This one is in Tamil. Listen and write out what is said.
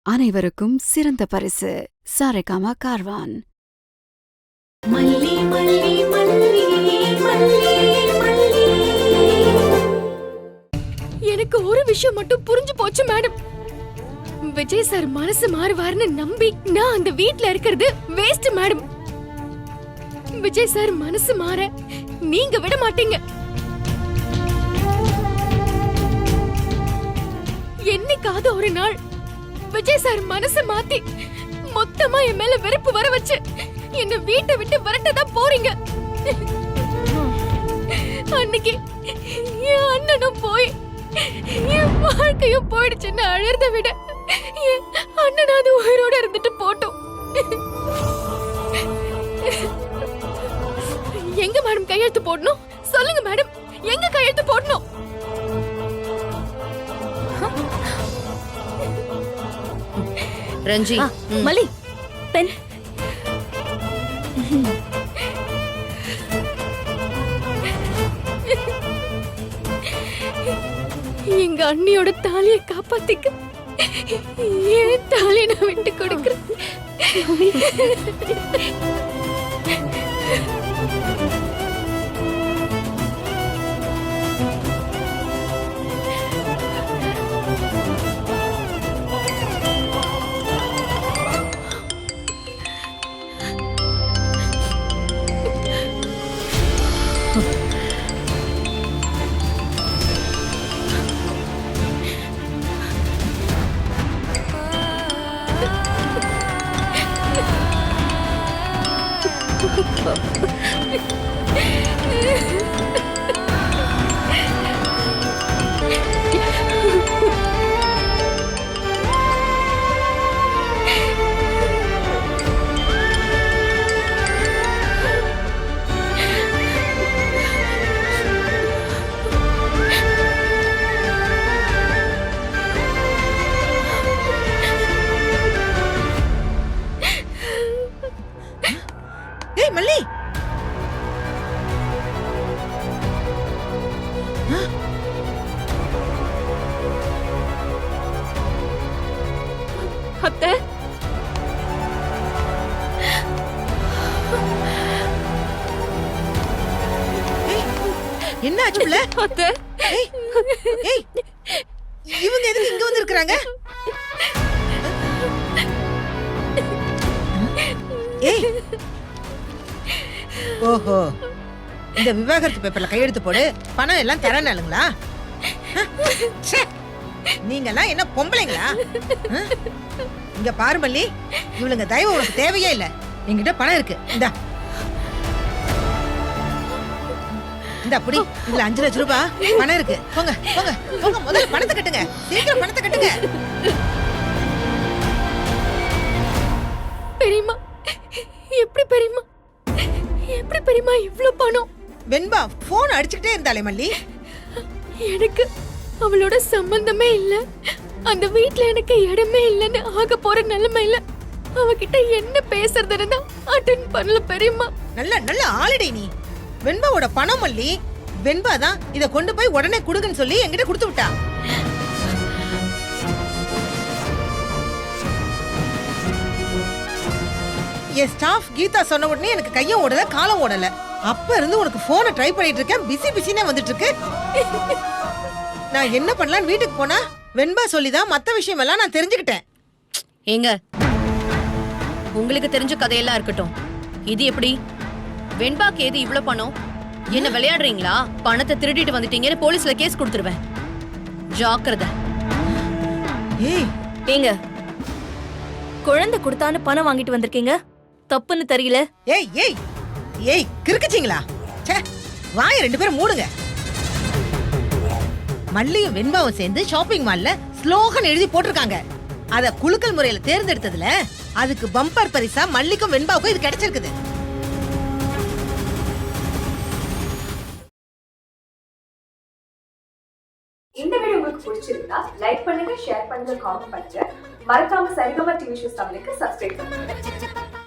அனைவருக்கும் சிறந்த பரிசு சாரேகாமா கார்வான். மல்லி மல்லி மல்லி மல்லி மல்லி. எனக்கு ஒரு விஷயம் மட்டும் புரிஞ்சு போச்சு மேடம். விஜய் சார் மனசு மாறுவார்னு நம்பி நான் அந்த வீட்ல இருக்கிறது வேஸ்ட் மேடம். விஜய் சார் மனசு மாற நீங்க விட மாட்டீங்க. என்னைக்காவது ஒரு நாள் விஜய் சார் மனசு மாத்தி மொத்தமா என் மேல வெறுப்பு வர வச்சு என்ன வீட்டை விட்டு விரட்டதான் போறீங்க. அன்னைக்கு என் அண்ணனும் போய் என் வாழ்க்கையும் போயிடுச்சுன்னு அழறத விட என் அண்ணனாவது உயிரோட இருந்துட்டு போட்டோம். எங்க மேடம் கையெழுத்து போடணும் சொல்லுங்க மேடம், எங்க கையெழுத்து போடணும்? ரஞ்சி, மல்லி பென். எங்க அண்ணியோட தாலியை காப்பாத்திக்க ஏன் தாலியை நான் விட்டு கொடுக்கிறேன். மல்லி, அத்தை, என்ன ஆச்சு புள்ள? அத்தை, ஏய், இவங்க எதுக்கு இங்க வந்து இருக்காங்க? ஏய், ஓஹோ, இந்த விவாகரத்து பேப்பர்ல கையெழுத்து போடு, பணம் எல்லாம் தரனாலுங்களா? நீங்க எல்லாம் என்ன பொம்பளைங்களா? இங்க பாரு மல்லி, இவளுங்க தயவு உனக்கு தேவையே இல்ல. என்கிட்ட பணம் இருக்கு, இந்தா இந்த அப்படி இதுல 5 லட்சம் ரூபாய் பணம் இருக்கு. போங்க போங்க போங்க, முதல்ல பணத்தை கட்டுங்க, சீக்கிரம் பணத்தை கட்டுங்க. பெரியம்மா, எப்படி பெரியம்மா, எப்படி பெரியம்மா இவ்ளோ பணம்? வெண்பா போன் அடிச்சுக்கிட்டே இருந்தாலே மல்லி. எனக்கு அவளோட சம்பந்தமே இல்ல, அந்த வீட்ல எனக்கு இடமே இல்லன்னு ஆக போற நிலைமையில அவகிட்ட என்ன பேசுறதுன்னு தான் அட்டென்ட் பண்ணல பெரியம்மா. நல்ல நல்ல ஆளுடை நீ. வெண்பாவோட பணம் மல்லி, வெண்பா தான் இத கொண்டு போய் உடனே குடுங்கன்னு சொல்லி என்கிட்ட கொடுத்து விட்டா. என் ஸ்டாஃப் கீதா சொன்ன உடனே எனக்கு கையும் ஓடல காலம் ஓடல. அப்ப இருந்து உனக்கு போனை ட்ரை பண்ணிட்டு இருக்கேன், பிஸி பிஸினே வந்துட்டு இருக்கு. நான் என்ன பண்ணலான்னு வீட்டுக்கு போனா வெண்பா சொல்லிதான் மத்த விஷயம் எல்லாம் நான் தெரிஞ்சுக்கிட்டேன். ஏங்க, உங்களுக்கு தெரிஞ்ச கதையெல்லாம் இருக்கட்டும், இது எப்படி? வெண்பாக்கு ஏது இவ்ளோ பணம்? என்ன விளையாடுறீங்களா? பணத்தை திருடிட்டு வந்துட்டீங்கன்னு போலீஸ்ல கேஸ் கொடுத்துருவேன், ஜாக்கிரதை. ஏய், ஏங்க, குழந்தை கொடுத்தான்னு பணம் வாங்கிட்டு வந்திருக்கீங்க, தப்புன்னு தெரியல? ஏய் ஏய் ஏய், கிறுக்குச்சிங்களா? ச்சே, வாயை 2 பேரும் மூடுங்க. மல்லியும் வெண்பாவும் சேர்ந்து ஷாப்பிங் மால்ல ஸ்லோகன் எழுதி போட்டிருக்காங்க. அத குலுக்கல் முறையில தேர்ந்தெடுத்ததுல அதுக்கு பம்பர் பரிசா மல்லிக்கும் வெண்பாவுக்கும் இது கிடைச்சிருக்குது. இந்த வீடியோ உங்களுக்கு பிடிச்சிருந்தா லைக் பண்ணுங்க, ஷேர் பண்ணுங்க, காமெண்ட் பண்ணுங்க. மறக்காம சரிகமா டிவி ஷோஸ் தமிழுக்கு சப்ஸ்கிரைப் பண்ணுங்க.